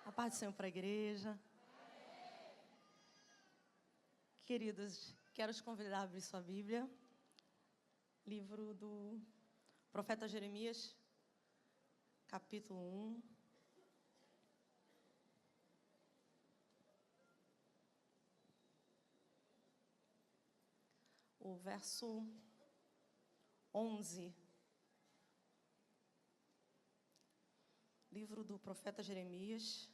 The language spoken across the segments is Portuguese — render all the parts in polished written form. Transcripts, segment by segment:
A paz do Senhor para a igreja. Queridos, quero te convidar a abrir sua Bíblia. Livro do profeta Jeremias, capítulo 1. O verso 11. Livro do profeta Jeremias,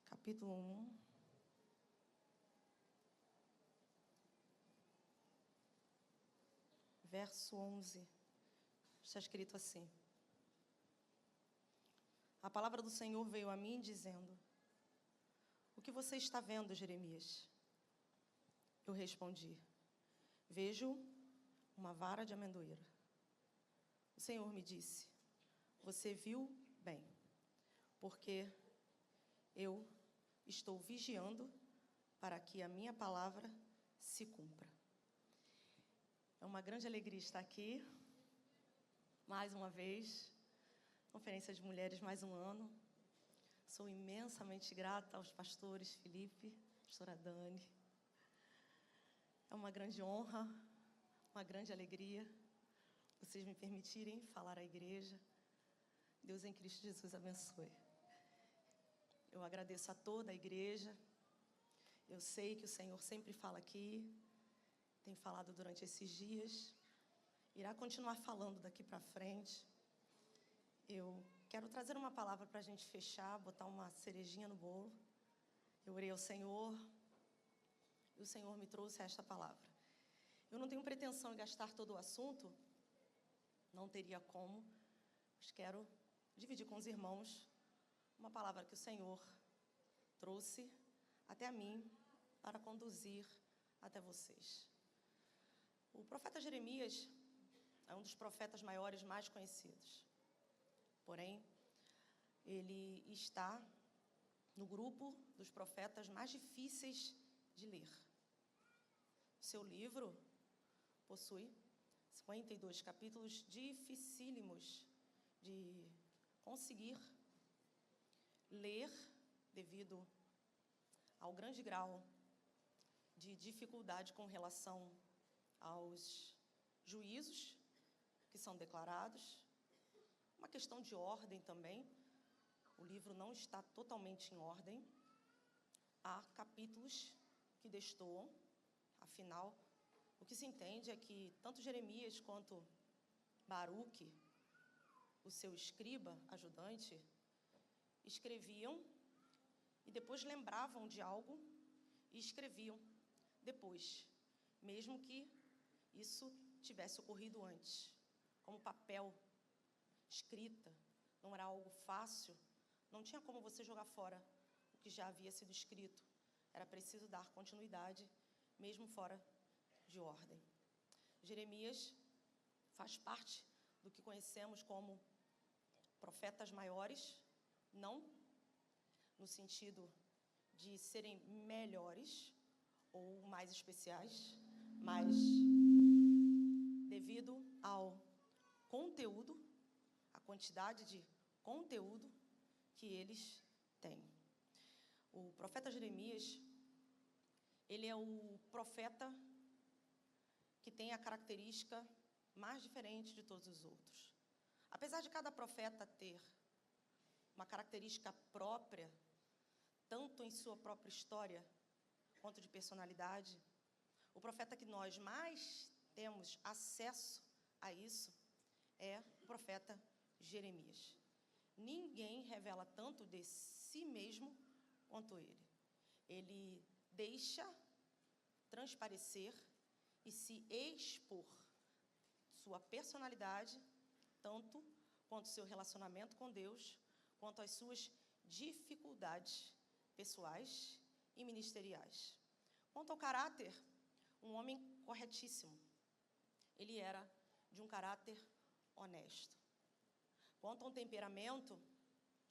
capítulo 1. Verso 11. Está escrito assim: A palavra do Senhor veio a mim dizendo: O que você está vendo, Jeremias? Eu respondi: Vejo uma vara de amendoeira. O Senhor me disse: Você viu bem, porque eu estou vigiando para que a minha palavra se cumpra. É uma grande alegria estar aqui, mais uma vez, Conferência de Mulheres, mais um ano. Sou imensamente grata aos pastores Felipe, pastora Dani. É uma grande honra, uma grande alegria vocês me permitirem falar à igreja. Deus em Cristo Jesus abençoe. Eu agradeço a toda a igreja. Eu sei que o Senhor sempre fala aqui, tem falado durante esses dias, irá continuar falando daqui para frente. Eu quero trazer uma palavra para a gente fechar, botar uma cerejinha no bolo. Eu orei ao Senhor e o Senhor me trouxe esta palavra. Eu não tenho pretensão em gastar todo o assunto, não teria como, mas quero dividir com os irmãos uma palavra que o Senhor trouxe até a mim para conduzir até vocês. O profeta Jeremias é um dos profetas maiores mais conhecidos. Porém, ele está no grupo dos profetas mais difíceis de ler. O seu livro possui 52 capítulos dificílimos de conseguir ler devido ao grande grau de dificuldade com relação aos juízos que são declarados, uma questão de ordem também. O livro não está totalmente em ordem. Há capítulos que destoam, afinal, o que se entende é que tanto Jeremias quanto Baruque, o seu escriba, ajudante, escreviam e depois lembravam de algo e escreviam depois, mesmo que isso tivesse ocorrido antes. Como papel, escrita, não era algo fácil, não tinha como você jogar fora o que já havia sido escrito. Era preciso dar continuidade, mesmo fora de ordem. Jeremias faz parte do que conhecemos como profetas maiores, não no sentido de serem melhores ou mais especiais, mas devido ao conteúdo, a quantidade de conteúdo que eles têm. O profeta Jeremias, ele é o profeta que tem a característica mais diferente de todos os outros. Apesar de cada profeta ter uma característica própria, tanto em sua própria história, quanto de personalidade, o profeta que nós mais temos acesso a isso é o profeta Jeremias. Ninguém revela tanto de si mesmo quanto ele. Ele deixa transparecer e se expor sua personalidade, tanto quanto seu relacionamento com Deus, quanto as suas dificuldades pessoais e ministeriais. Quanto ao caráter, um homem corretíssimo. Ele era de um caráter honesto. Quanto ao temperamento,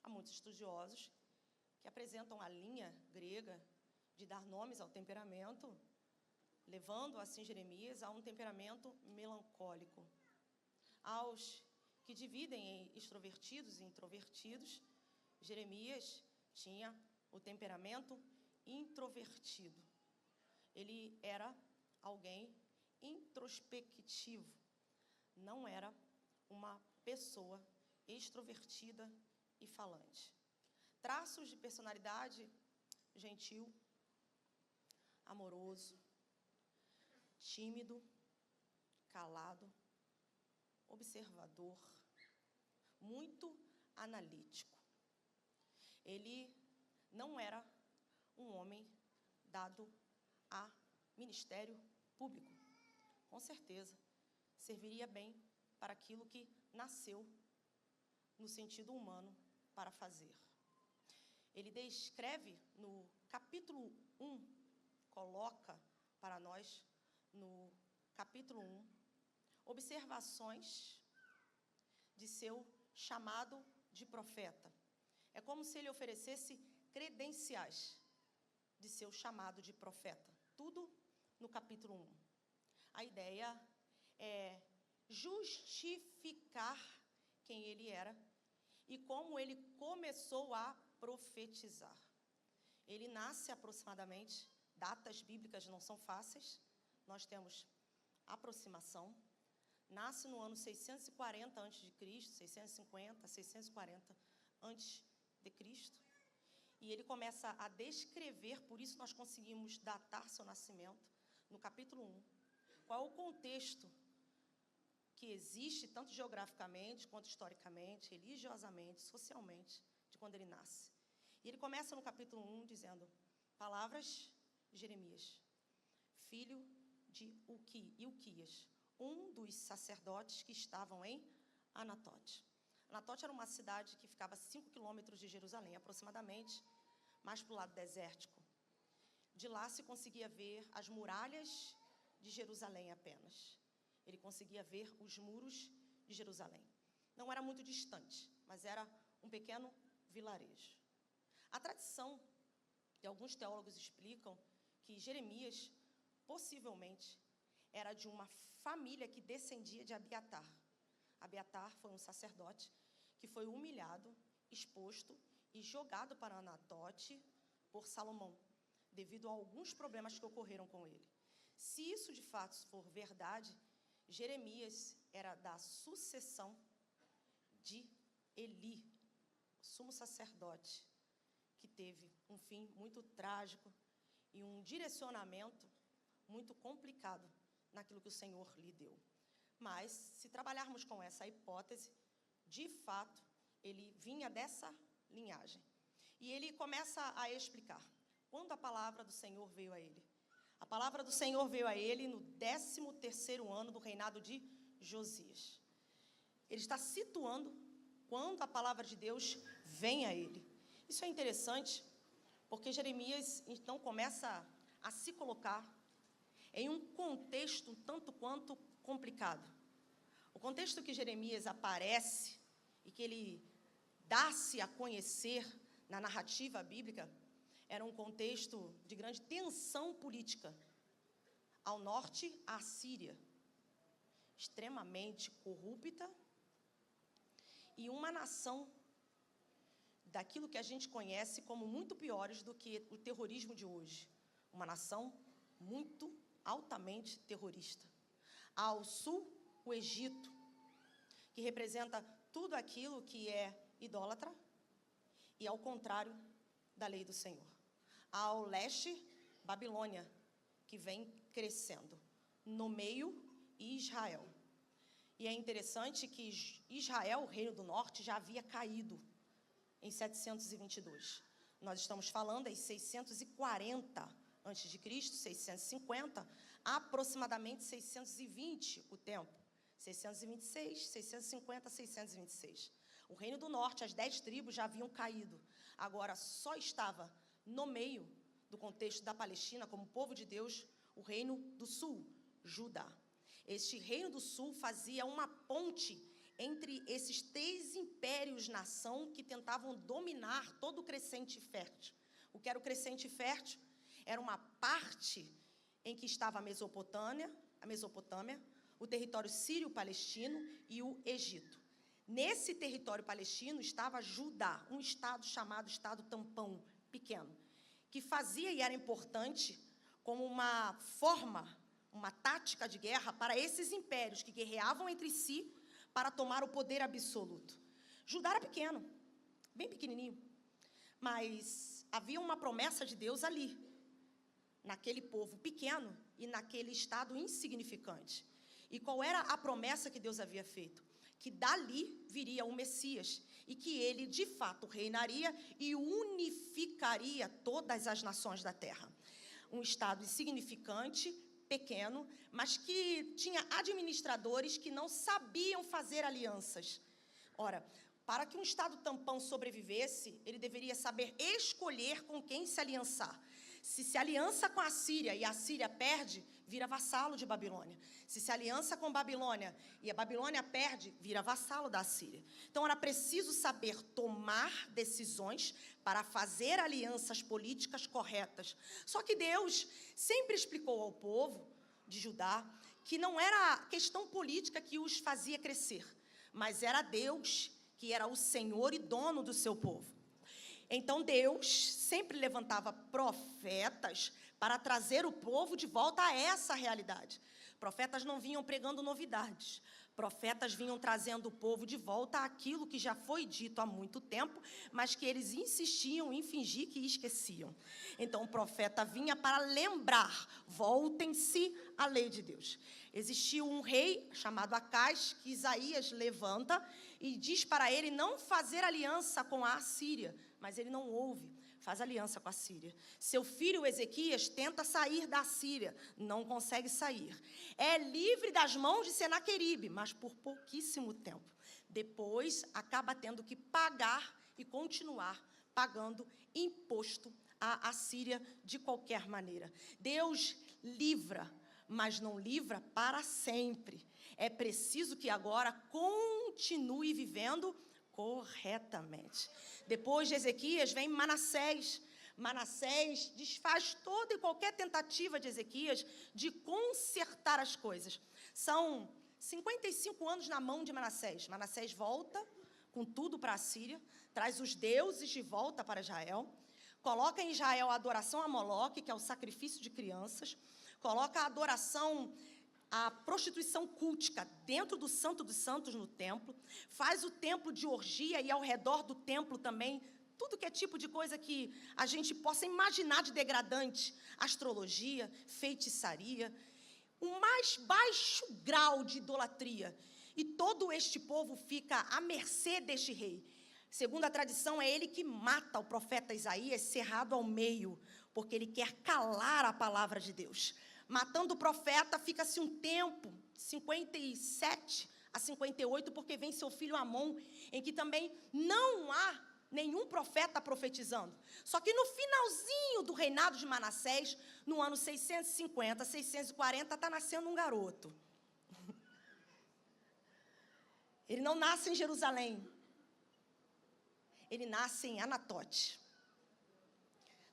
há muitos estudiosos que apresentam a linha grega de dar nomes ao temperamento, levando assim Jeremias a um temperamento melancólico. Aos que dividem em extrovertidos e introvertidos, Jeremias tinha o temperamento introvertido. Ele era alguém introspectivo, não era uma pessoa extrovertida e falante. Traços de personalidade: gentil, amoroso, tímido, calado, observador, muito analítico. Ele não era um homem dado a ministério público. Com certeza, serviria bem para aquilo que nasceu no sentido humano para fazer. Ele descreve no capítulo 1, coloca para nós no capítulo 1, observações de seu chamado de profeta. É como se ele oferecesse credenciais de seu chamado de profeta. Tudo no capítulo 1. A ideia é justificar quem ele era e como ele começou a profetizar. Ele nasce aproximadamente, datas bíblicas não são fáceis, nós temos aproximação. Nasce no ano 640 a.C., 650, 640 a.C., e ele começa a descrever, por isso nós conseguimos datar seu nascimento, no capítulo 1, qual é o contexto que existe, tanto geograficamente, quanto historicamente, religiosamente, socialmente, de quando ele nasce. E ele começa no capítulo 1 dizendo: palavras de Jeremias, filho de Ilquias, um dos sacerdotes que estavam em Anatote. Anatote era uma cidade que ficava a 5 quilômetros de Jerusalém, aproximadamente, mais para o lado desértico. De lá se conseguia ver as muralhas de Jerusalém apenas. Ele conseguia ver os muros de Jerusalém. Não era muito distante, mas era um pequeno vilarejo. A tradição, e alguns teólogos explicam, que Jeremias, possivelmente, era de uma família que descendia de Abiatar. Abiatar foi um sacerdote que foi humilhado, exposto e jogado para Anatote por Salomão, devido a alguns problemas que ocorreram com ele. Se isso de fato for verdade, Jeremias era da sucessão de Eli, o sumo sacerdote, que teve um fim muito trágico e um direcionamento muito complicado naquilo que o Senhor lhe deu. Mas, se trabalharmos com essa hipótese, de fato, ele vinha dessa linhagem. E ele começa a explicar quando a palavra do Senhor veio a ele. A palavra do Senhor veio a ele no 13º ano do reinado de Josias. Ele está situando quando a palavra de Deus vem a ele. Isso é interessante, porque Jeremias, então, começa a se colocar em um contexto tanto quanto complicado. O contexto que Jeremias aparece e que ele dá-se a conhecer na narrativa bíblica era um contexto de grande tensão política. Ao norte, a Síria, extremamente corrupta, e uma nação daquilo que a gente conhece como muito piores do que o terrorismo de hoje. Uma nação muito altamente terrorista. Ao sul, o Egito, que representa tudo aquilo que é idólatra e ao contrário da lei do Senhor. Ao leste, Babilônia, que vem crescendo. No meio, Israel. E é interessante que Israel, o reino do norte, já havia caído em 722. Nós estamos falando em 640 a.C., 650, aproximadamente 620 o tempo. 626, 650, 626. O reino do norte, as 10 tribos já haviam caído. Agora só estava no meio do contexto da Palestina, como povo de Deus, o reino do sul, Judá. Este reino do sul fazia uma ponte entre esses 3 impérios-nação que tentavam dominar todo o crescente fértil. O que era o crescente fértil? Era uma parte em que estava a Mesopotâmia, o território sírio-palestino e o Egito. Nesse território palestino estava Judá, um estado chamado Estado Tampão, pequeno, que fazia e era importante como uma forma, uma tática de guerra para esses impérios que guerreavam entre si para tomar o poder absoluto. Judá era pequeno, bem pequenininho, mas havia uma promessa de Deus ali, naquele povo pequeno e naquele estado insignificante. E qual era a promessa que Deus havia feito? Que dali viria o Messias e que ele, de fato, reinaria e unificaria todas as nações da terra. Um estado insignificante, pequeno, mas que tinha administradores que não sabiam fazer alianças. Ora, para que um estado tampão sobrevivesse, ele deveria saber escolher com quem se aliançar. Se aliança com a Síria e a Síria perde, vira vassalo de Babilônia. Se aliança com Babilônia e a Babilônia perde, vira vassalo da Síria. Então, era preciso saber tomar decisões para fazer alianças políticas corretas. Só que Deus sempre explicou ao povo de Judá que não era a questão política que os fazia crescer, mas era Deus que era o Senhor e dono do seu povo. Então, Deus sempre levantava profetas para trazer o povo de volta a essa realidade. Profetas não vinham pregando novidades. Profetas vinham trazendo o povo de volta àquilo que já foi dito há muito tempo, mas que eles insistiam em fingir que esqueciam. Então, o profeta vinha para lembrar, voltem-se à lei de Deus. Existiu um rei chamado Acás, que Isaías levanta e diz para ele não fazer aliança com a Assíria, mas ele não ouve, faz aliança com a Síria. Seu filho Ezequias tenta sair da Síria, não consegue sair. É livre das mãos de Senaqueribe, mas por pouquíssimo tempo. Depois, acaba tendo que pagar e continuar pagando imposto à Assíria de qualquer maneira. Deus livra, mas não livra para sempre. É preciso que agora continue vivendo corretamente. Depois de Ezequias vem Manassés. Manassés desfaz toda e qualquer tentativa de Ezequias de consertar as coisas. São 55 anos na mão de Manassés. Manassés volta com tudo para a Síria, traz os deuses de volta para Israel, coloca em Israel a adoração a Moloque, que é o sacrifício de crianças, coloca a adoração, a prostituição cultica dentro do Santo dos Santos no templo, faz o templo de orgia e ao redor do templo também, tudo que é tipo de coisa que a gente possa imaginar de degradante, astrologia, feitiçaria, o mais baixo grau de idolatria. E todo este povo fica à mercê deste rei. Segundo a tradição, é ele que mata o profeta Isaías cerrado ao meio, porque ele quer calar a palavra de Deus. Matando o profeta, fica-se um tempo, 57 a 58, porque vem seu filho Amon, em que também não há nenhum profeta profetizando. Só que no finalzinho do reinado de Manassés, no ano 650, 640, está nascendo um garoto. Ele não nasce em Jerusalém. Ele nasce em Anatote.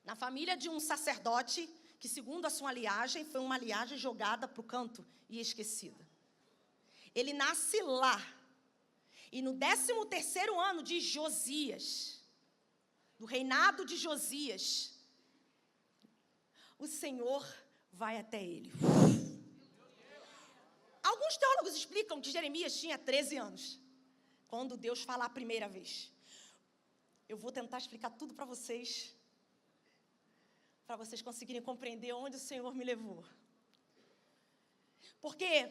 Na família de um sacerdote que, segundo a sua linhagem, foi uma linhagem jogada para o canto e esquecida. Ele nasce lá. E no 13º ano de Josias, do reinado de Josias, o Senhor vai até ele. Alguns teólogos explicam que Jeremias tinha 13 anos, quando Deus fala a primeira vez. Eu vou tentar explicar tudo para vocês conseguirem compreender onde o Senhor me levou. Porque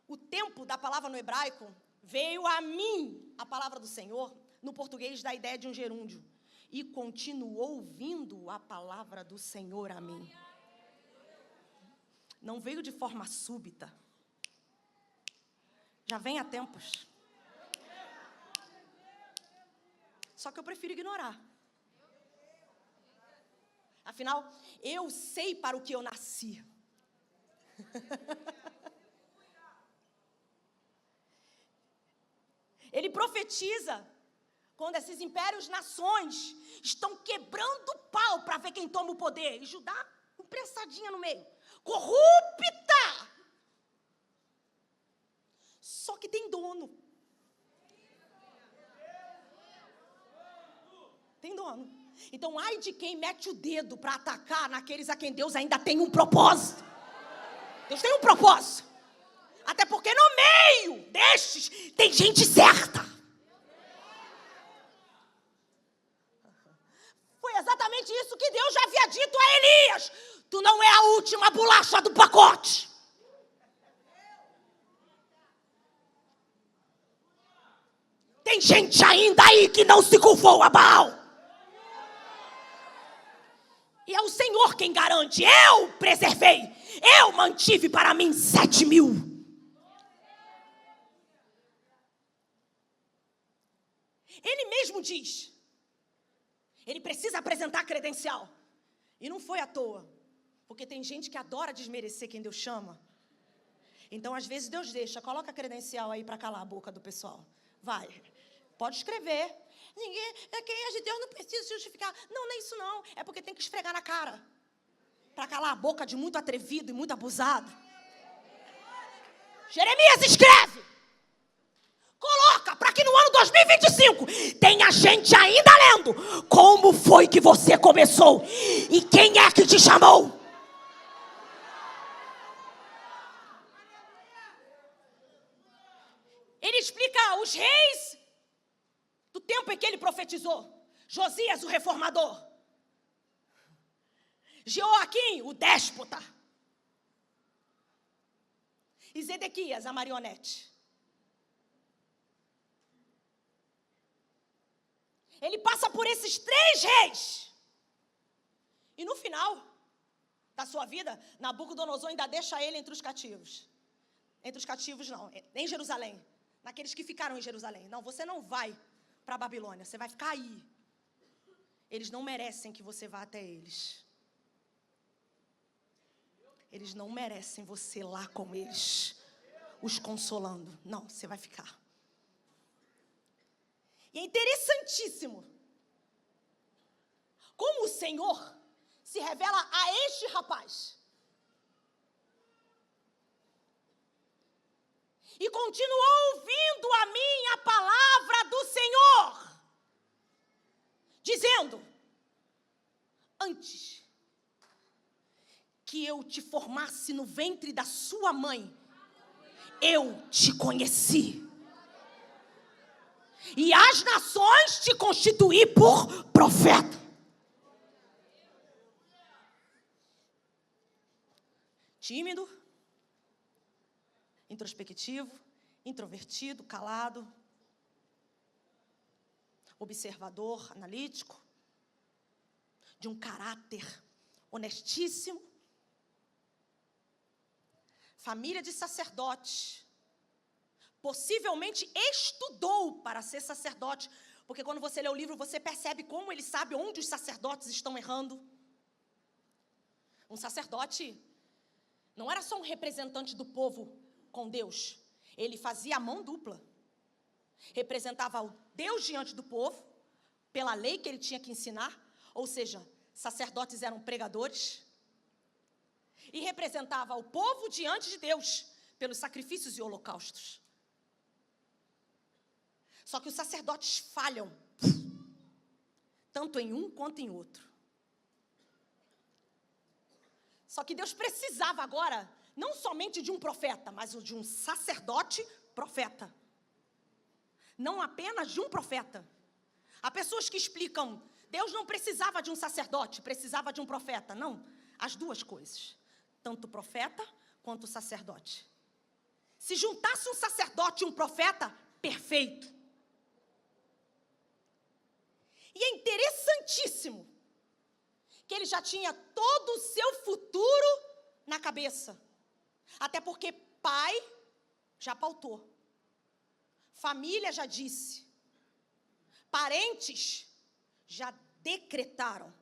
o tempo da palavra no hebraico veio a mim, a palavra do Senhor, no português da ideia de um gerúndio. E continuou ouvindo a palavra do Senhor a mim. Não veio de forma súbita. Já vem há tempos. Só que eu prefiro ignorar. Afinal, eu sei para o que eu nasci. Ele profetiza quando esses impérios, nações, estão quebrando o pau para ver quem toma o poder. E Judá, impressadinha no meio. Corrupta! Só que tem dono. dono. Então, ai de quem mete o dedo para atacar naqueles a quem Deus ainda tem um propósito. Deus tem um propósito. Até porque no meio destes tem gente certa. Foi exatamente isso que Deus já havia dito a Elias. Tu não é a última bolacha do pacote. Tem gente ainda aí que não se curvou a Baal. E é o Senhor quem garante. Eu preservei. Eu mantive para mim 7.000. Ele mesmo diz. Ele precisa apresentar credencial. E não foi à toa. Porque tem gente que adora desmerecer quem Deus chama. Então, às vezes, Deus deixa. Coloca a credencial aí para calar a boca do pessoal. Vai. Pode escrever. Quem é de Deus não precisa se justificar. Não, não é isso não. É porque tem que esfregar na cara. Para calar a boca de muito atrevido e muito abusado. Jeremias, escreve. Coloca para que no ano 2025 tenha gente ainda lendo como foi que você começou e quem é que te chamou. Ele explica os reis do tempo em que ele profetizou. Josias, o reformador. Jeoaquim, o déspota. E Zedequias, a marionete. Ele passa por esses 3 reis. E no final da sua vida, Nabucodonosor ainda deixa ele entre os cativos. Entre os cativos não, em Jerusalém. Naqueles que ficaram em Jerusalém. Não, você não vai para a Babilônia, você vai ficar aí. Eles não merecem que você vá até eles. Eles não merecem você lá com eles, os consolando. Não, você vai ficar. E é interessantíssimo como o Senhor se revela a este rapaz. E continuou ouvindo a minha palavra do Senhor, dizendo: antes que eu te formasse no ventre da sua mãe, eu te conheci. E as nações te constituí por profeta. Tímido, introspectivo, introvertido, calado, observador, analítico, de um caráter honestíssimo, família de sacerdote, possivelmente estudou para ser sacerdote, porque quando você lê o livro, você percebe como ele sabe onde os sacerdotes estão errando. Um sacerdote não era só um representante do povo com Deus, ele fazia a mão dupla. Representava o Deus diante do povo, pela lei que ele tinha que ensinar, ou seja, sacerdotes eram pregadores, e representava o povo diante de Deus, pelos sacrifícios e holocaustos. Só que os sacerdotes falham, tanto em um quanto em outro. Só que Deus precisava agora, não somente de um profeta, mas de um sacerdote profeta. Não apenas de um profeta. Há pessoas que explicam, Deus não precisava de um sacerdote, precisava de um profeta. Não, as duas coisas. Tanto o profeta quanto o sacerdote. Se juntasse um sacerdote e um profeta, perfeito. E é interessantíssimo que ele já tinha todo o seu futuro na cabeça. Até porque pai já pautou. Família já disse. Parentes já decretaram.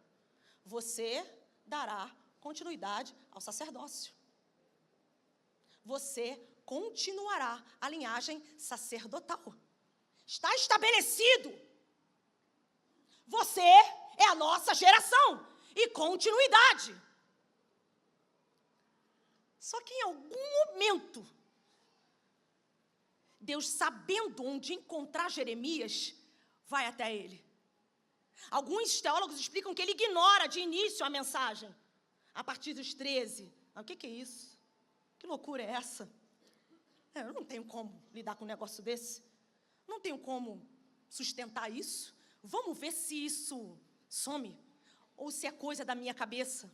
Você dará continuidade ao sacerdócio. Você continuará a linhagem sacerdotal. Está estabelecido. Você é a nossa geração e continuidade. Só que em algum momento, Deus, sabendo onde encontrar Jeremias, vai até ele. Alguns teólogos explicam que ele ignora de início a mensagem, a partir dos 13. Mas o que é isso? Que loucura é essa? Eu não tenho como lidar com um negócio desse. Não tenho como sustentar isso. Vamos ver se isso some ou se é coisa da minha cabeça.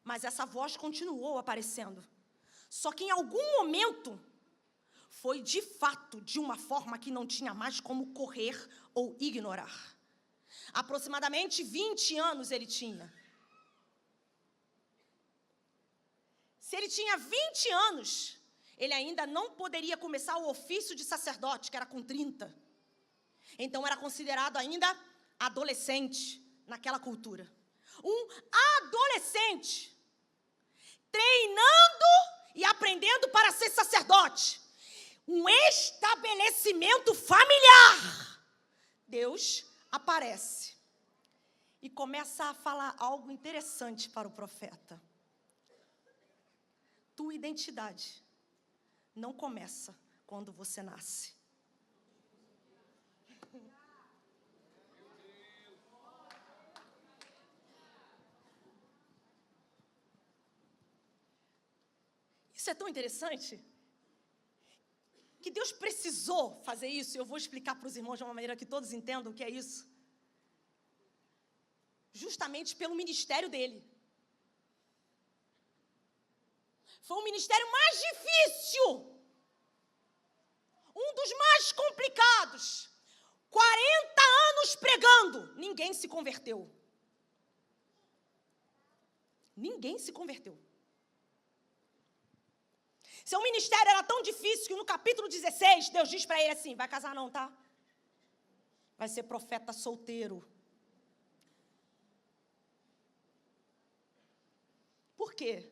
Mas essa voz continuou aparecendo. Só que em algum momento foi de fato de uma forma que não tinha mais como correr ou ignorar. Aproximadamente 20 anos ele tinha. Se ele tinha 20 anos, ele ainda não poderia começar o ofício de sacerdote, que era com 30. Então era considerado ainda adolescente naquela cultura. Um adolescente treinando e aprendendo para ser sacerdote. Um estabelecimento familiar. Deus aparece e começa a falar algo interessante para o profeta. Tua identidade não começa quando você nasce. Isso é tão interessante que Deus precisou fazer isso. Eu vou explicar para os irmãos de uma maneira que todos entendam o que é isso. Justamente pelo ministério dele. Foi o ministério mais difícil. Um dos mais complicados. 40 anos pregando. Ninguém se converteu. Ninguém se converteu. Seu ministério era tão difícil que no capítulo 16, Deus diz para ele assim, vai casar não, tá? Vai ser profeta solteiro. Por quê?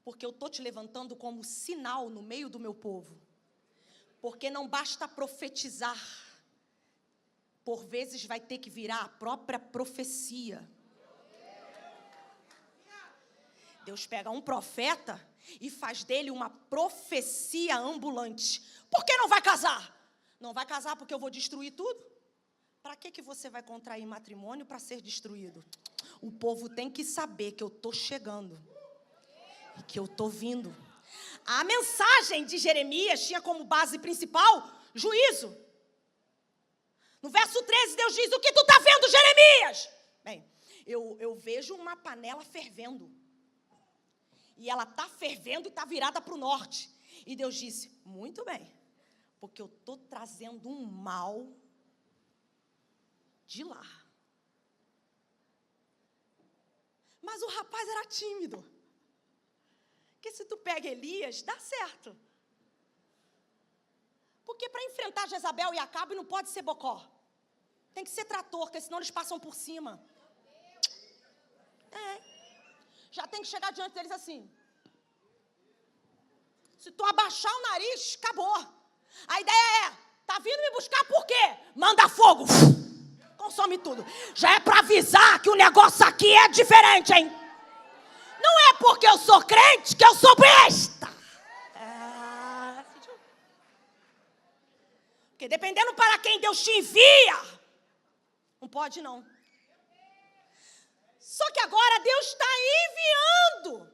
Porque eu estou te levantando como sinal no meio do meu povo. Porque não basta profetizar. Por vezes vai ter que virar a própria profecia. Deus pega um profeta e faz dele uma profecia ambulante. Por que não vai casar? Não vai casar porque eu vou destruir tudo? Para que você vai contrair matrimônio para ser destruído? O povo tem que saber que eu estou chegando e que eu estou vindo. A mensagem de Jeremias tinha como base principal juízo. No verso 13, Deus diz, o que tu está vendo, Jeremias? Bem, eu vejo uma panela fervendo. E ela está fervendo e está virada para o norte. E Deus disse, muito bem, porque eu estou trazendo um mal de lá. Mas o rapaz era tímido. Porque se tu pega Elias, dá certo. Porque para enfrentar Jezabel e Acabe não pode ser bocó. Tem que ser trator, porque senão eles passam por cima. Já tem que chegar diante deles assim. Se tu abaixar o nariz, acabou. A ideia é, tá vindo me buscar por quê? Manda fogo. Consome tudo. Já é para avisar que o negócio aqui é diferente, hein? Não é porque eu sou crente que eu sou besta. Porque dependendo para quem Deus te envia, não pode não. Só que agora Deus está enviando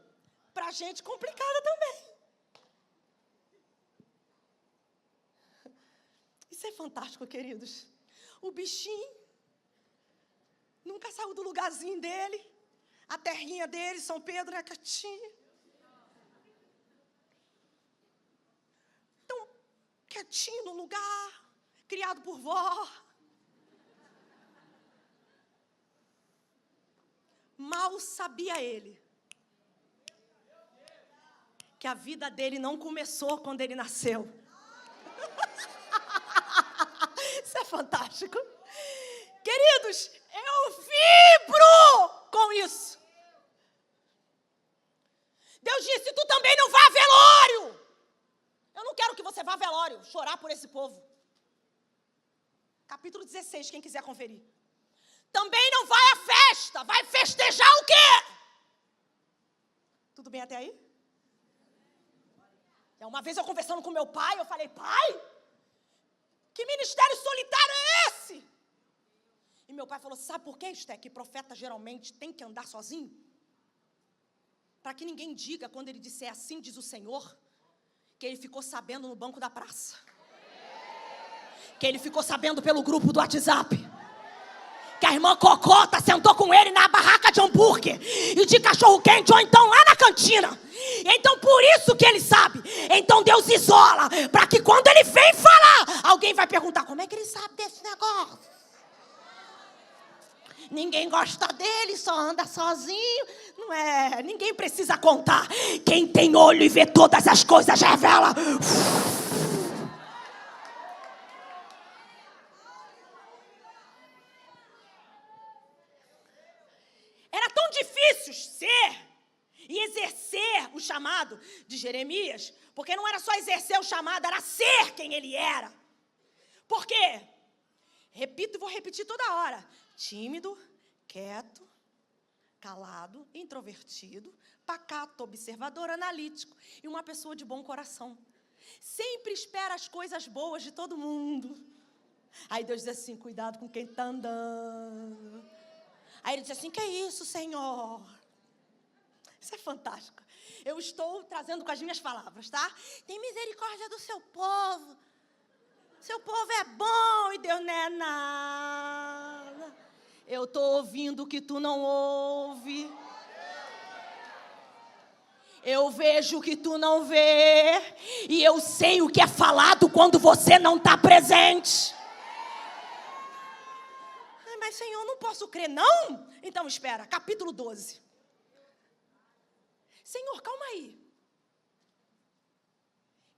para gente complicada também. Isso é fantástico, queridos. O bichinho nunca saiu do lugarzinho dele. A terrinha dele, São Pedro, é quietinho. Então, quietinho no lugar, criado por vó. Mal sabia ele que a vida dele não começou quando ele nasceu. Isso é fantástico. Queridos, eu vibro com isso. Deus disse, tu também não vá a velório. Eu não quero que você vá a velório, chorar por esse povo. Capítulo 16, quem quiser conferir. Também não vai à festa, vai festejar o quê? Tudo bem até aí? Uma vez eu conversando com meu pai, eu falei, pai, que ministério solitário é esse? E meu pai falou, sabe por que, Esté, que profeta geralmente tem que andar sozinho? Para que ninguém diga, quando ele disser assim diz o Senhor, que ele ficou sabendo no banco da praça. Que ele ficou sabendo pelo grupo do WhatsApp. Que a irmã Cocota sentou com ele na barraca de hambúrguer e de cachorro quente, ou então lá na cantina. Então por isso que ele sabe. Então Deus isola, para que quando ele vem falar, alguém vai perguntar, como é que ele sabe desse negócio? Ninguém gosta dele, só anda sozinho. Não é, ninguém precisa contar. Quem tem olho e vê todas as coisas revela. Era tão difícil ser e exercer o chamado de Jeremias, porque não era só exercer o chamado, era ser quem ele era. Por quê? Repito e vou repetir toda hora. Tímido, quieto, calado, introvertido, pacato, observador, analítico e uma pessoa de bom coração. Sempre espera as coisas boas de todo mundo. Aí Deus diz assim, cuidado com quem está andando. Aí ele diz assim, que é isso, Senhor? Isso é fantástico. Eu estou trazendo com as minhas palavras, tá? Tem misericórdia do seu povo. Seu povo é bom e Deus não é nada. Eu estou ouvindo o que tu não ouve. Eu vejo o que tu não vê. E eu sei o que é falado quando você não está presente. Mas, Senhor, não posso crer, não? Então, espera, capítulo 12. Senhor, calma aí.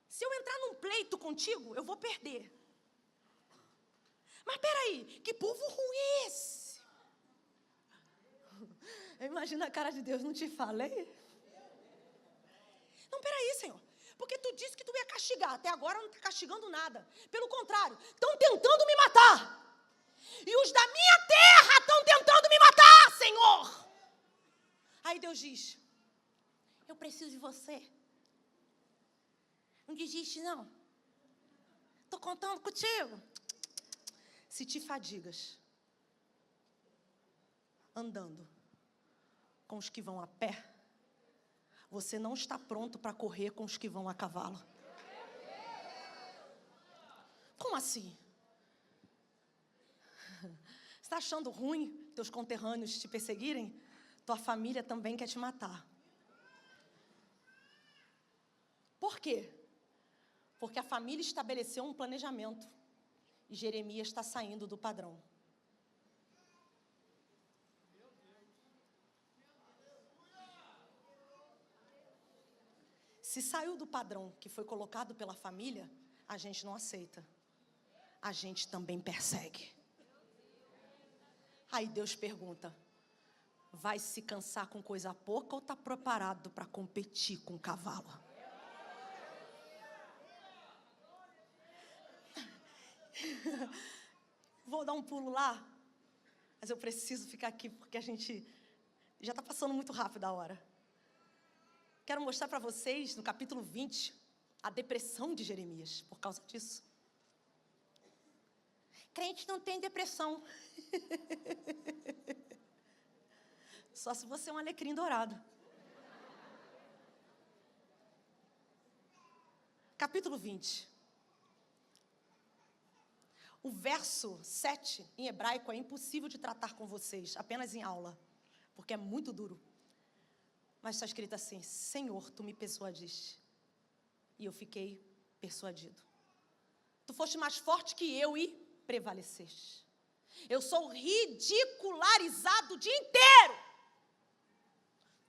Se eu entrar num pleito contigo, eu vou perder. Mas, peraí, que povo ruim é esse? Imagina a cara de Deus, não te falei? Não, peraí, Senhor. Porque tu disse que tu ia castigar. Até agora não está castigando nada. Pelo contrário, estão tentando me matar. E os da minha terra estão tentando me matar, Senhor. Aí Deus diz, eu preciso de você. Não desiste, não. Estou contando contigo. Se te fadigas andando com os que vão a pé, você não está pronto para correr com os que vão a cavalo. Como assim? Você está achando ruim teus conterrâneos te perseguirem? Tua família também quer te matar. Por quê? Porque a família estabeleceu um planejamento. E Jeremias está saindo do padrão. Se saiu do padrão que foi colocado pela família, a gente não aceita. A gente também persegue. Aí Deus pergunta, vai se cansar com coisa pouca ou está preparado para competir com o cavalo? Vou dar um pulo lá, mas eu preciso ficar aqui porque a gente já está passando muito rápido a hora. Quero mostrar para vocês, no capítulo 20, a depressão de Jeremias, por causa disso. Crente não tem depressão. Só se você é um alecrim dourado. Capítulo 20. O verso 7, em hebraico, é impossível de tratar com vocês, apenas em aula, porque é muito duro. Mas está escrito assim, Senhor, tu me persuadiste, e eu fiquei persuadido. Tu foste mais forte que eu e prevaleceste. Eu sou ridicularizado o dia inteiro.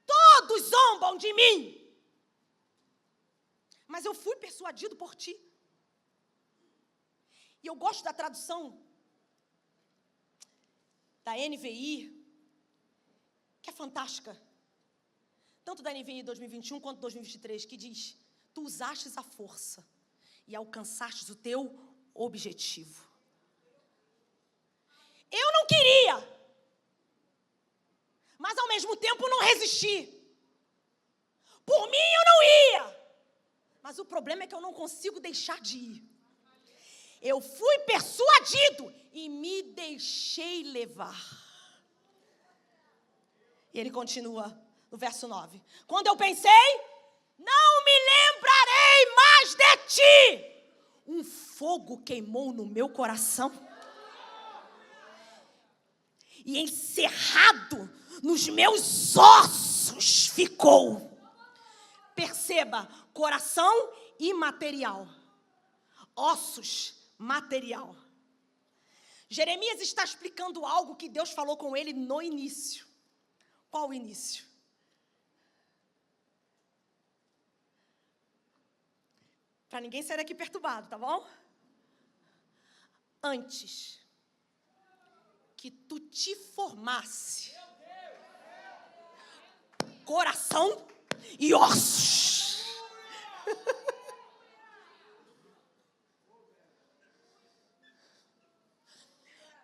Todos zombam de mim. Mas eu fui persuadido por ti. E eu gosto da tradução da NVI, que é fantástica. Tanto da NVI 2021 quanto 2023, que diz, tu usastes a força e alcançastes o teu objetivo. Eu não queria, mas ao mesmo tempo não resisti. Por mim eu não ia, mas o problema é que eu não consigo deixar de ir. Eu fui persuadido e me deixei levar. E ele continua no verso 9. Quando eu pensei, não me lembrarei mais de ti. Um fogo queimou no meu coração. E encerrado nos meus ossos ficou. Perceba, coração imaterial. Ossos, material. Jeremias está explicando algo que Deus falou com ele no início. Qual o início? Para ninguém sair daqui perturbado, tá bom? Antes que tu te formasse, coração e ossos.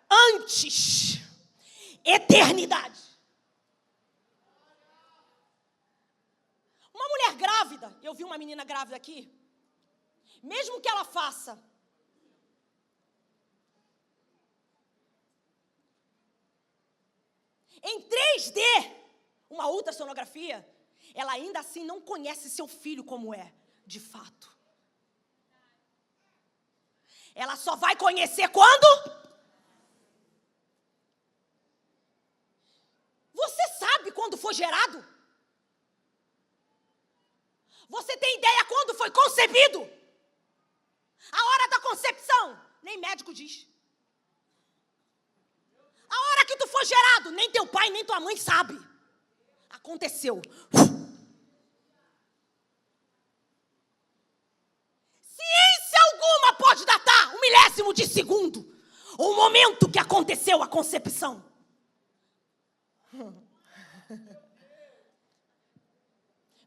Antes, eternidade. Uma mulher grávida, eu vi uma menina grávida aqui, mesmo que ela faça em 3D, uma ultrassonografia, ela ainda assim não conhece seu filho como é, de fato. Ela só vai conhecer quando? Você sabe quando foi gerado? Você tem ideia quando foi concebido? A hora da concepção, nem médico diz. A hora que tu foi gerado, nem teu pai, nem tua mãe sabe. Aconteceu. Ciência alguma pode datar um milésimo de segundo o momento que aconteceu a concepção.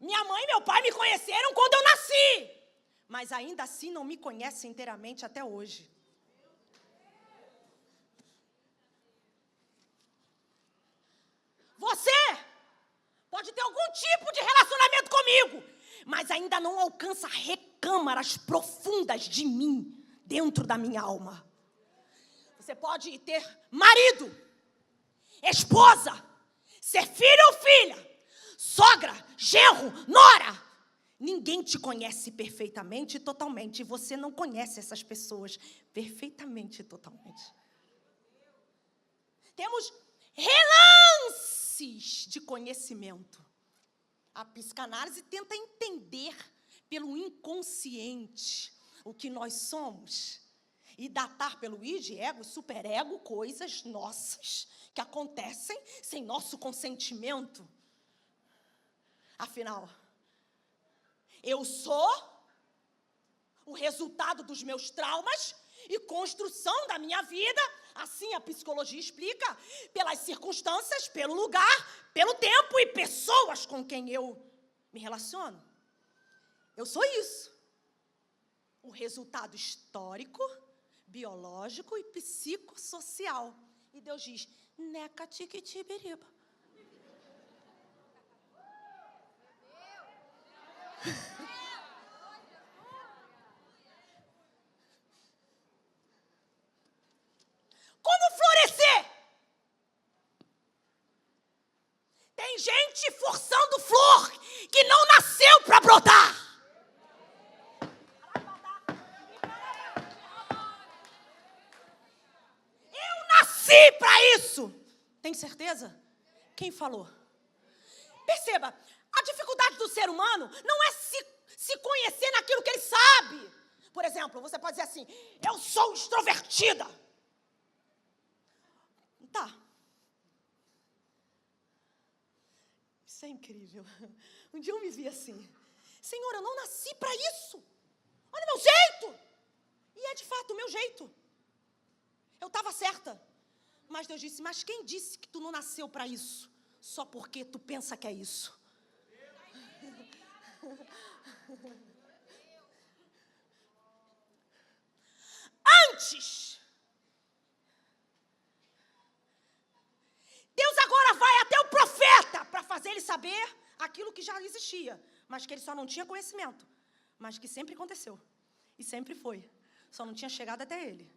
Minha mãe e meu pai me conheceram quando eu nasci, mas ainda assim não me conhecem inteiramente até hoje. Você pode ter algum tipo de relacionamento comigo, mas ainda não alcança recâmaras profundas de mim, dentro da minha alma. Você pode ter marido, esposa, ser filho ou filha, sogra, genro, nora. Ninguém te conhece perfeitamente e totalmente. E você não conhece essas pessoas perfeitamente e totalmente. Temos relances de conhecimento. A psicanálise tenta entender pelo inconsciente o que nós somos e datar pelo id, ego, superego, coisas nossas que acontecem sem nosso consentimento. Afinal, eu sou o resultado dos meus traumas e construção da minha vida, assim a psicologia explica, pelas circunstâncias, pelo lugar, pelo tempo e pessoas com quem eu me relaciono. Eu sou isso. O resultado histórico, biológico e psicossocial. E Deus diz, neca tiquitibiriba. Como florescer? Tem gente forçando flor que não nasceu para brotar. Eu nasci para isso. Tem certeza? Quem falou? Perceba, a dificuldade do ser humano não é se conhecer naquilo que ele sabe. Por exemplo, você pode dizer assim, eu sou extrovertida. Tá. Isso é incrível. Um dia eu me vi assim, Senhor, eu não nasci para isso. Olha o meu jeito. E é de fato o meu jeito. Eu estava certa. Mas Deus disse, mas quem disse que tu não nasceu para isso? Só porque tu pensa que é isso. Antes, Deus agora vai até o profeta para fazer ele saber aquilo que já existia, mas que ele só não tinha conhecimento, mas que sempre aconteceu e sempre foi. só não tinha chegado até ele.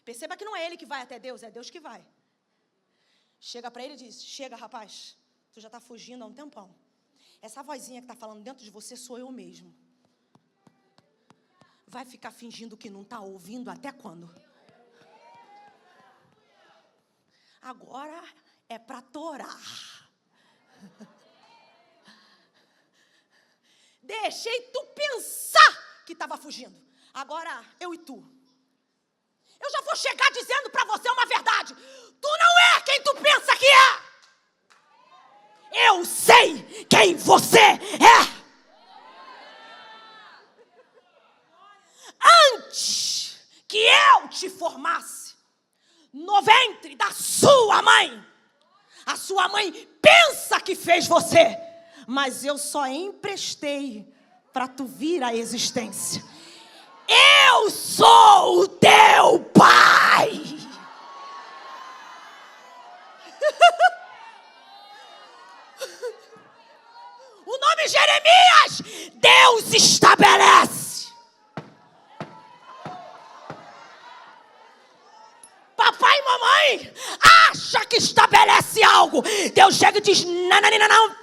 Perceba que não é ele que vai até Deus, é Deus que vai. Chega para ele e diz: chega, rapaz, tu já está fugindo há um tempão. Essa vozinha que está falando dentro de você sou eu mesmo. Vai ficar fingindo que não está ouvindo até quando? Agora é para torar. Deixei tu pensar que estava fugindo. Agora, eu e tu. Eu já vou chegar dizendo para você uma verdade. Tu não é quem tu pensa que é. Eu sei quem você é. Antes que eu te formasse no ventre da sua mãe, a sua mãe pensa que fez você, mas eu só emprestei para tu vir à existência. Eu sou o teu pai. O nome Jeremias, Deus estabelece. Papai e mamãe acha que estabelece algo. Deus chega e diz: não, não, não, não.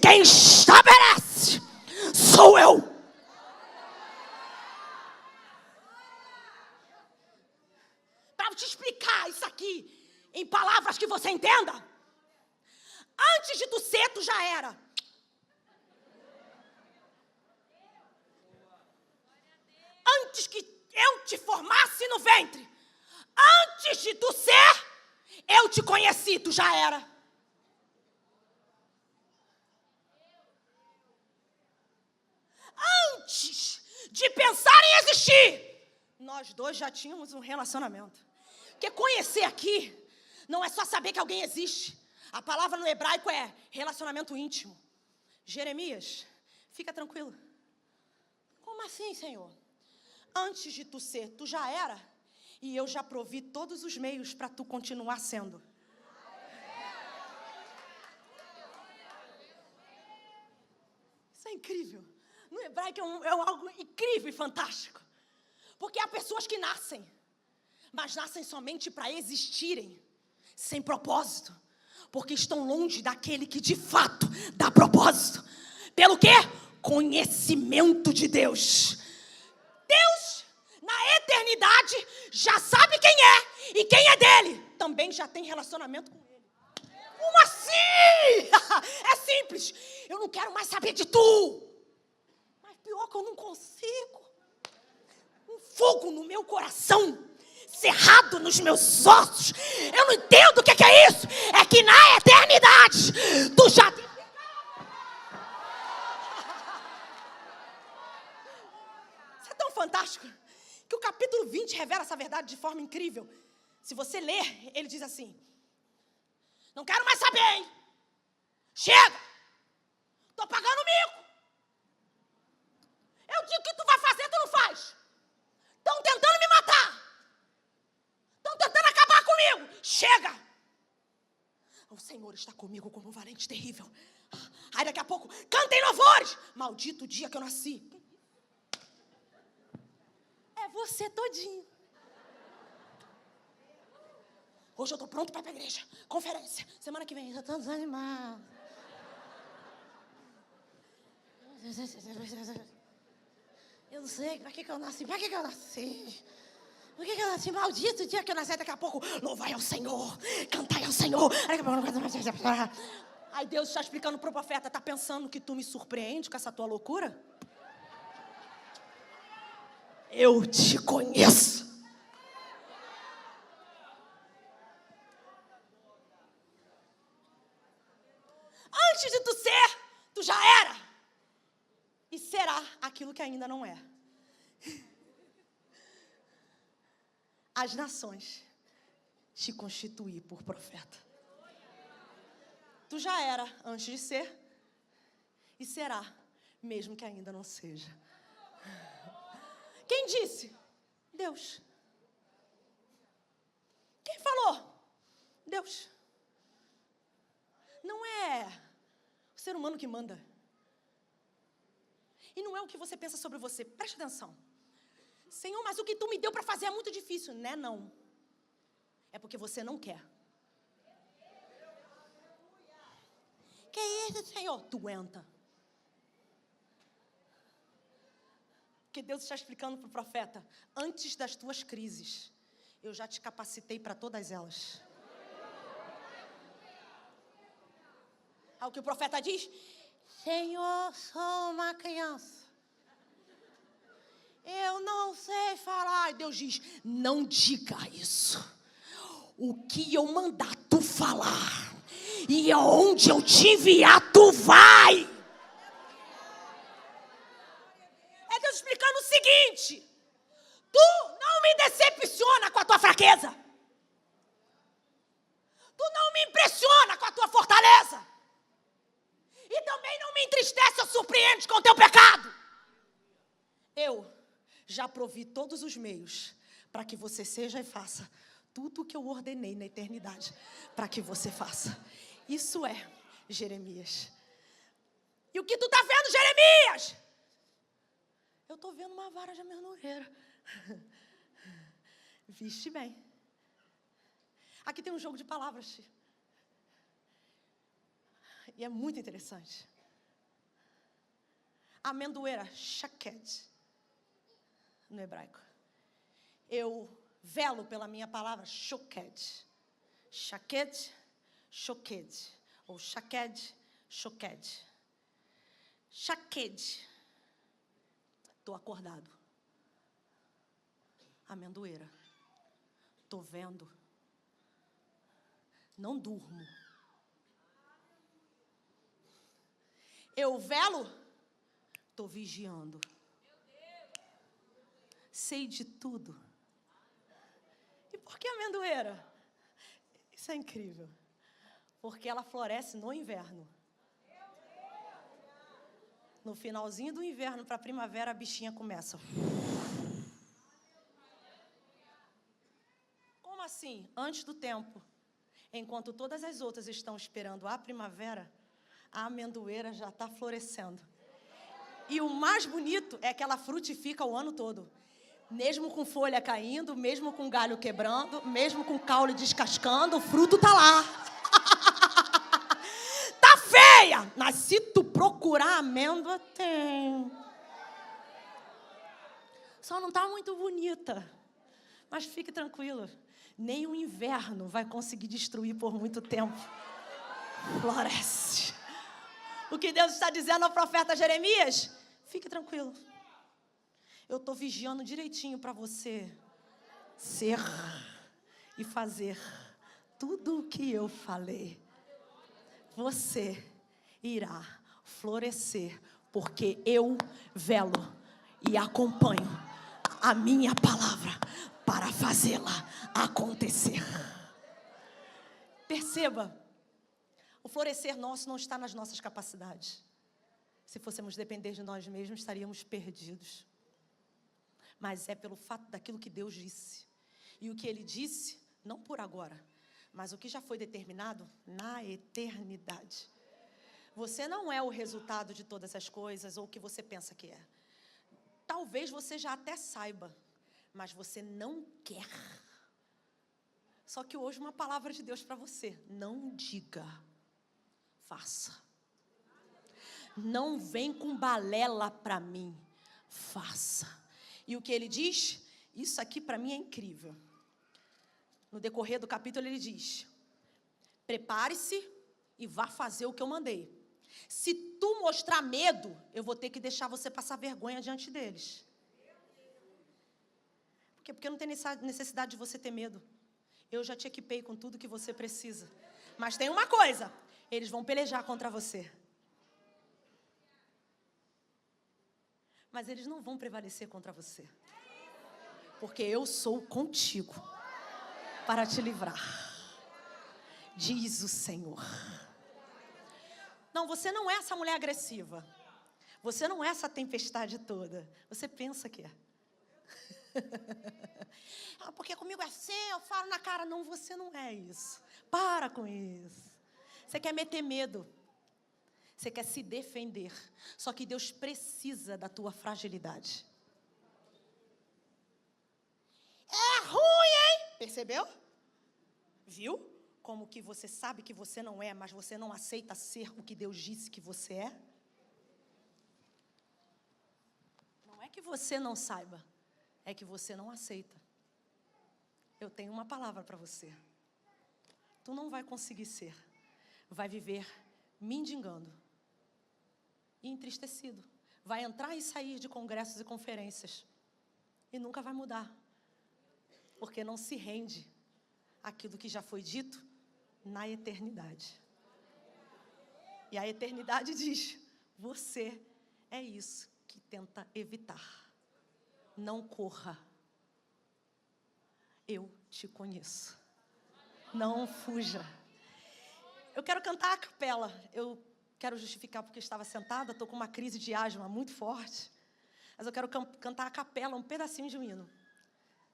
Quem estabelece sou eu. Para te explicar isso aqui em palavras que você entenda. Antes de tu ser, tu já era. Antes que eu te formasse no ventre, antes de tu ser, eu te conheci, tu já era. Antes de pensar em existir, nós dois já tínhamos um relacionamento. Porque conhecer aqui não é só saber que alguém existe. A palavra no hebraico é relacionamento íntimo. Jeremias, fica tranquilo. Como assim, Senhor? Antes de tu ser, tu já era. E eu já provi todos os meios para tu continuar sendo. Isso é incrível. No hebraico é algo incrível e fantástico. Porque há pessoas que nascem, mas nascem somente para existirem, sem propósito. Porque estão longe daquele que de fato dá propósito. Pelo quê? Conhecimento de Deus. Deus, na eternidade, já sabe quem é e quem é dele. Também já tem relacionamento com ele. Como assim? É simples. Eu não quero mais saber de tu. Mas pior que eu não consigo. Um fogo no meu coração, cerrado nos meus ossos. Eu não entendo o que é isso. É que na eternidade, tu já... Isso é tão fantástico que o capítulo 20 revela essa verdade de forma incrível. Se você ler, ele diz assim: não quero mais saber, hein? Chega! Tô pagando mico. Eu digo que tu vai fazer, tu não faz. Estão tentando me matar. Estão tentando acabar comigo. Chega! O Senhor está comigo como um valente terrível. Aí daqui a pouco, cantem louvores. Maldito o dia que eu nasci. É você todinho. Hoje eu estou pronto para ir para a igreja. Conferência. Semana que vem, eu estou desanimado. Eu não sei para que eu nasci. Para que eu nasci? Por que eu nasci? Maldito o dia que eu nasci. Daqui a pouco, louvai ao Senhor. Cantai ao Senhor. Aí Deus está explicando para o profeta: está pensando que tu me surpreende com essa tua loucura? Eu te conheço. Antes de tu ser, tu já era. E será aquilo que ainda não é. As nações te constituir por profeta. Tu já era antes de ser e será, mesmo que ainda não seja. Quem disse? Deus. Quem falou? Deus. Não é o ser humano que manda. E não é o que você pensa sobre você. Preste atenção. Senhor, mas o que tu me deu para fazer é muito difícil. Né, não. É porque você não quer. Que isso, Senhor? Tu entra. Porque Deus está explicando para o profeta, antes das tuas crises, eu já te capacitei para todas elas. Aí o que o profeta diz? Senhor, sou uma criança. Eu não sei falar. E Deus diz, não diga isso. O que eu mandar tu falar, e aonde eu te enviar, tu vai. É Deus explicando o seguinte, tu não me decepciona com a tua fraqueza. Tu não me impressiona com a tua fortaleza. E também não me entristece ou surpreende com o teu pecado. Eu já provi todos os meios para que você seja e faça tudo o que eu ordenei na eternidade para que você faça. Isso é Jeremias. E o que tu está vendo, Jeremias? Eu estou vendo uma vara de amendoeira. Viste bem. Aqui tem um jogo de palavras. E é muito interessante. Amendoeira, shaked, no hebraico. Eu velo pela minha palavra, shoked. Shaked, shoked. Ou shaked, shoked. Shaked. Estou acordado. Amendoeira. Estou vendo. Não durmo. Eu velo, estou vigiando. Sei de tudo. E por que amendoeira? Isso é incrível. Porque ela floresce no inverno. No finalzinho do inverno para a primavera, a bichinha começa. Como assim? Antes do tempo. Enquanto todas as outras estão esperando a primavera, a amendoeira já está florescendo. E o mais bonito é que ela frutifica o ano todo. Mesmo com folha caindo, mesmo com galho quebrando, mesmo com caule descascando, o fruto está lá. Tá feia, mas se tu procurar amêndoa, tem. Só não está muito bonita. Mas fique tranquilo, nem o inverno vai conseguir destruir por muito tempo. Floresce. O que Deus está dizendo ao profeta Jeremias? Fique tranquilo. Eu estou vigiando direitinho para você ser e fazer tudo o que eu falei. Você irá florescer, porque eu velo e acompanho a minha palavra para fazê-la acontecer. Perceba, o florescer nosso não está nas nossas capacidades. Se fôssemos depender de nós mesmos, estaríamos perdidos. Mas é pelo fato daquilo que Deus disse. E o que Ele disse, não por agora, mas o que já foi determinado na eternidade. Você não é o resultado de todas as coisas ou o que você pensa que é. Talvez você já até saiba, mas você não quer. Só que hoje uma palavra de Deus para você. Não diga, faça. Não vem com balela para mim, faça. E o que ele diz? Isso aqui para mim é incrível. No decorrer do capítulo ele diz: prepare-se e vá fazer o que eu mandei. Se tu mostrar medo, eu vou ter que deixar você passar vergonha diante deles. Por quê? Porque não tem necessidade de você ter medo. Eu já te equipei com tudo que você precisa. Mas tem uma coisa, eles vão pelejar contra você. Mas eles não vão prevalecer contra você. Porque eu sou contigo para te livrar, diz o Senhor. Não, você não é essa mulher agressiva. Você não é essa tempestade toda. Você pensa que é. Porque comigo é assim, eu falo na cara. Não, você não é isso. Para com isso. Você quer meter medo. Você quer se defender. Só que Deus precisa da tua fragilidade. Percebeu? Viu? Como que você sabe que você não é, mas você não aceita ser o que Deus disse que você é? Não é que você não saiba, é que você não aceita. Eu tenho uma palavra para você. Tu não vai conseguir ser. Vai viver mendigando e entristecido. Vai entrar e sair de congressos e conferências. E nunca vai mudar. Porque não se rende àquilo que já foi dito na eternidade. E a eternidade diz: você é isso que tenta evitar. Não corra. Eu te conheço. Não fuja. Eu quero cantar a capela. Eu quero justificar porque estava sentada, estou com uma crise de asma muito forte. Mas eu quero cantar a capela, um pedacinho de um hino.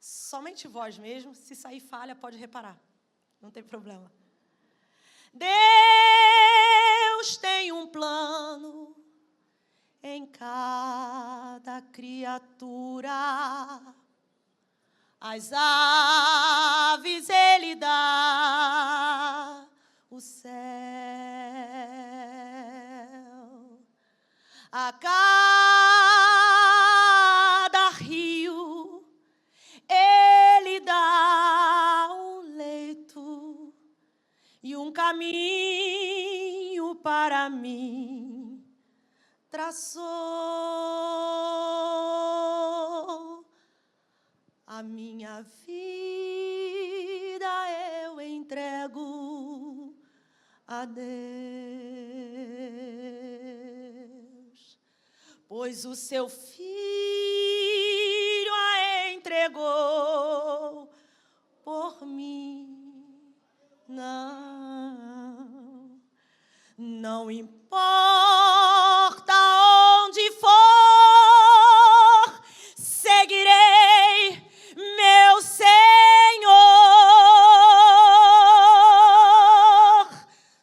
Somente voz mesmo, se sair falha, pode reparar. Não tem problema. Deus tem um plano em cada criatura. As aves Ele dá o céu. A cada rio Ele dá um leito e um caminho para mim traçou. A minha vida eu entrego a Deus, pois o seu Filho a entregou por mim. Não importa onde for, seguirei meu Senhor.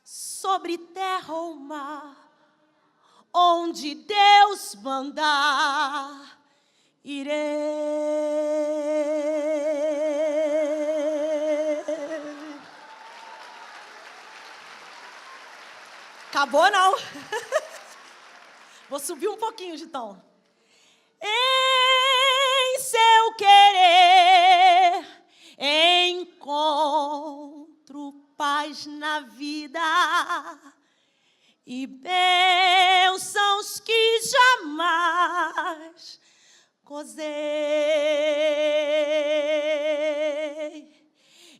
Sobre terra ou mar, onde Deus mandar, irei. Acabou não? Vou subir um pouquinho de tom. Em seu querer encontro paz na vida e bênçãos que jamais gozei.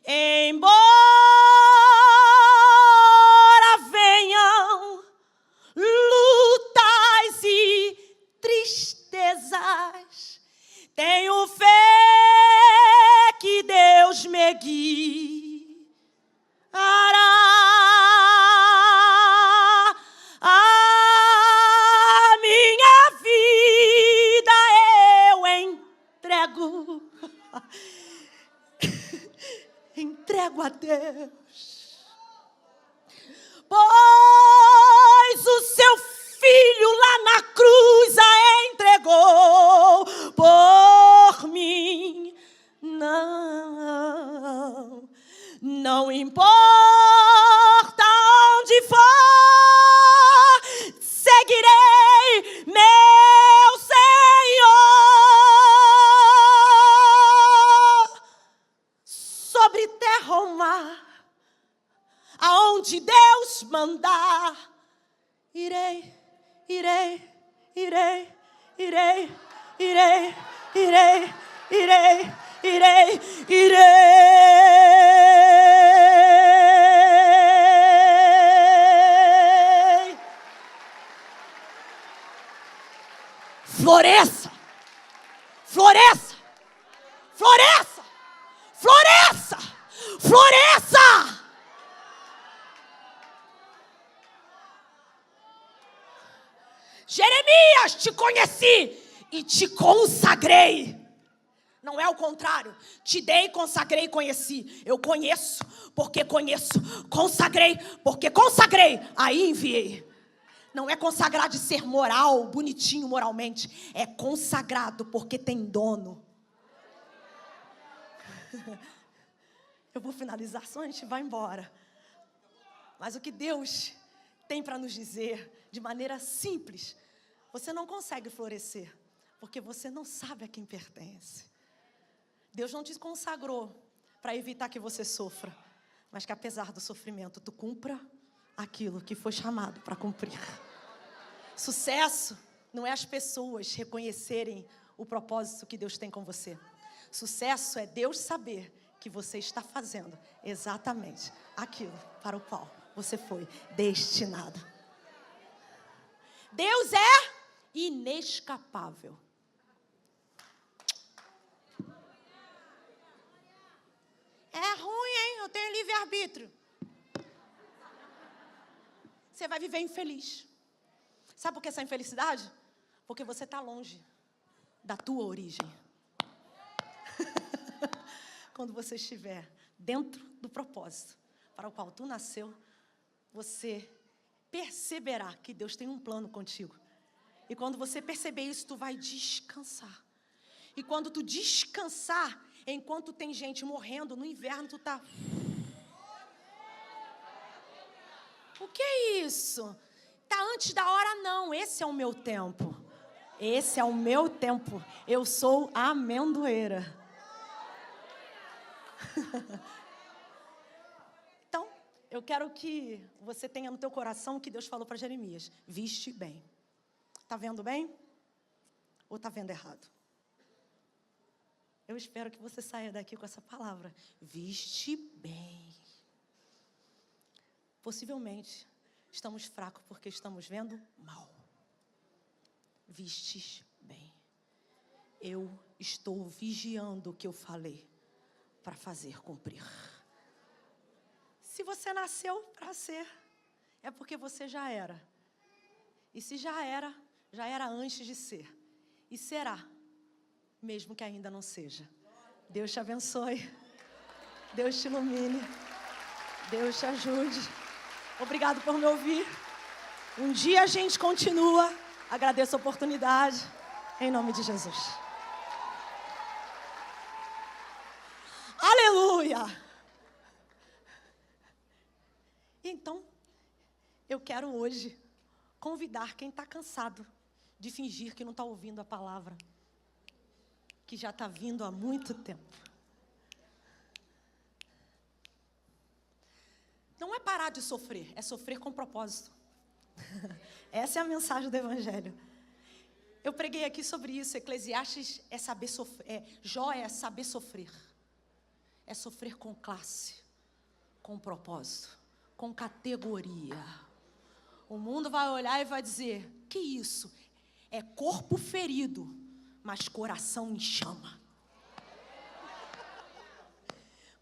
Embora venham lutas e tristezas, tenho fé que Deus me guiará. A minha vida eu entrego, entrego a Deus, pois o seu Filho lá na cruz a entregou por mim. Não importa onde for, seguirei meu Senhor. Sobre terra ou mar, aonde Deus mandar, irei, irei, irei, irei, irei, irei, irei, irei, irei. Floresça, floresça, floresça, floresça, floresça. Jeremias, te conheci e te consagrei. Não é o contrário. Te dei, consagrei e conheci. Eu conheço porque conheço. Consagrei porque consagrei. Aí enviei. Não é consagrar de ser moral, bonitinho moralmente. É consagrado porque tem dono. Eu vou finalizar, só a gente vai embora. Mas o que Deus tem para nos dizer, de maneira simples, você não consegue florescer, porque você não sabe a quem pertence. Deus não te consagrou para evitar que você sofra, mas que apesar do sofrimento, tu cumpra aquilo que foi chamado para cumprir. Sucesso não é as pessoas reconhecerem o propósito que Deus tem com você. Sucesso é Deus saber que você está fazendo exatamente aquilo para o qual você foi destinado. Deus é inescapável. É ruim, hein? Eu tenho livre-arbítrio. Você vai viver infeliz. Sabe por que essa infelicidade? Porque você está longe da tua origem. Quando você estiver dentro do propósito para o qual tu nasceu, você perceberá que Deus tem um plano contigo. E quando você perceber isso, tu vai descansar. E quando tu descansar, enquanto tem gente morrendo no inverno, tu tá... O que é isso? Tá antes da hora? Não, esse é o meu tempo. Esse é o meu tempo. Eu sou a amendoeira. Então, eu quero que você tenha no teu coração o que Deus falou para Jeremias. Viste bem. Tá vendo bem? Ou tá vendo errado? Eu espero que você saia daqui com essa palavra. Viste bem. Possivelmente, estamos fracos porque estamos vendo mal. Vistes bem. Eu estou vigiando o que eu falei para fazer cumprir. Se você nasceu para ser, é porque você já era. E se já era antes de ser. E será, mesmo que ainda não seja. Deus te abençoe. Deus te ilumine. Deus te ajude. Obrigado por me ouvir. Um dia a gente continua. Agradeço a oportunidade. Em nome de Jesus. Aleluia! Então, eu quero hoje convidar quem está cansado de fingir que não está ouvindo a palavra, que já está vindo há muito tempo. Não é parar de sofrer, é sofrer com propósito. Essa é a mensagem do Evangelho. Eu preguei aqui sobre isso. Eclesiastes é saber sofrer. Jó é saber sofrer. É sofrer com classe, com propósito, com categoria. O mundo vai olhar e vai dizer: que isso? É corpo ferido, mas coração em chama.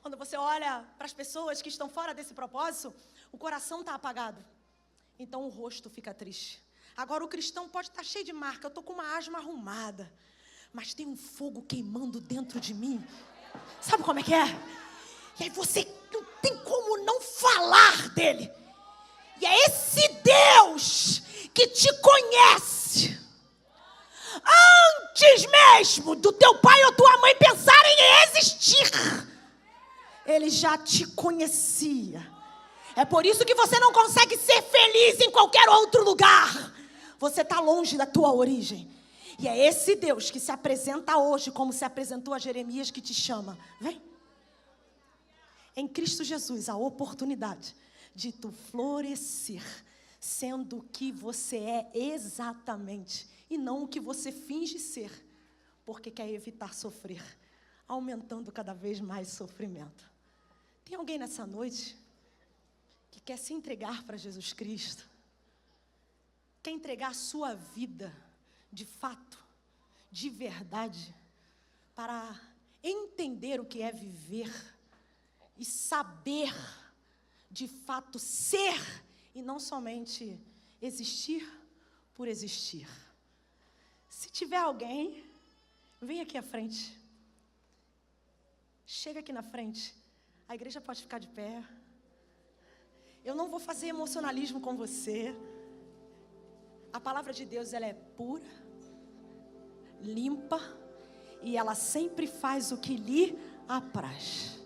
Quando você olha para as pessoas que estão fora desse propósito, o coração está apagado. Então o rosto fica triste. Agora o cristão pode estar cheio de marca. Eu estou com uma asma arrumada, mas tem um fogo queimando dentro de mim. Sabe como é que é? E aí você não tem como não falar dele. E é esse Deus que te conhece. Antes mesmo do teu pai ou tua mãe pensarem em existir, ele já te conhecia. É por isso que você não consegue ser feliz em qualquer outro lugar. Você está longe da tua origem. E é esse Deus que se apresenta hoje, como se apresentou a Jeremias, que te chama. Vem. Em Cristo Jesus, a oportunidade de tu florescer, sendo o que você é exatamente, e não o que você finge ser, porque quer evitar sofrer, aumentando cada vez mais sofrimento. Tem alguém nessa noite que quer se entregar para Jesus Cristo? Quer entregar a sua vida, de fato, de verdade, para entender o que é viver e saber, de fato, ser e não somente existir por existir. Se tiver alguém, vem aqui à frente. Chega aqui na frente. A igreja pode ficar de pé. Eu não vou fazer emocionalismo com você. A palavra de Deus, ela é pura, limpa, e ela sempre faz o que lhe apraz.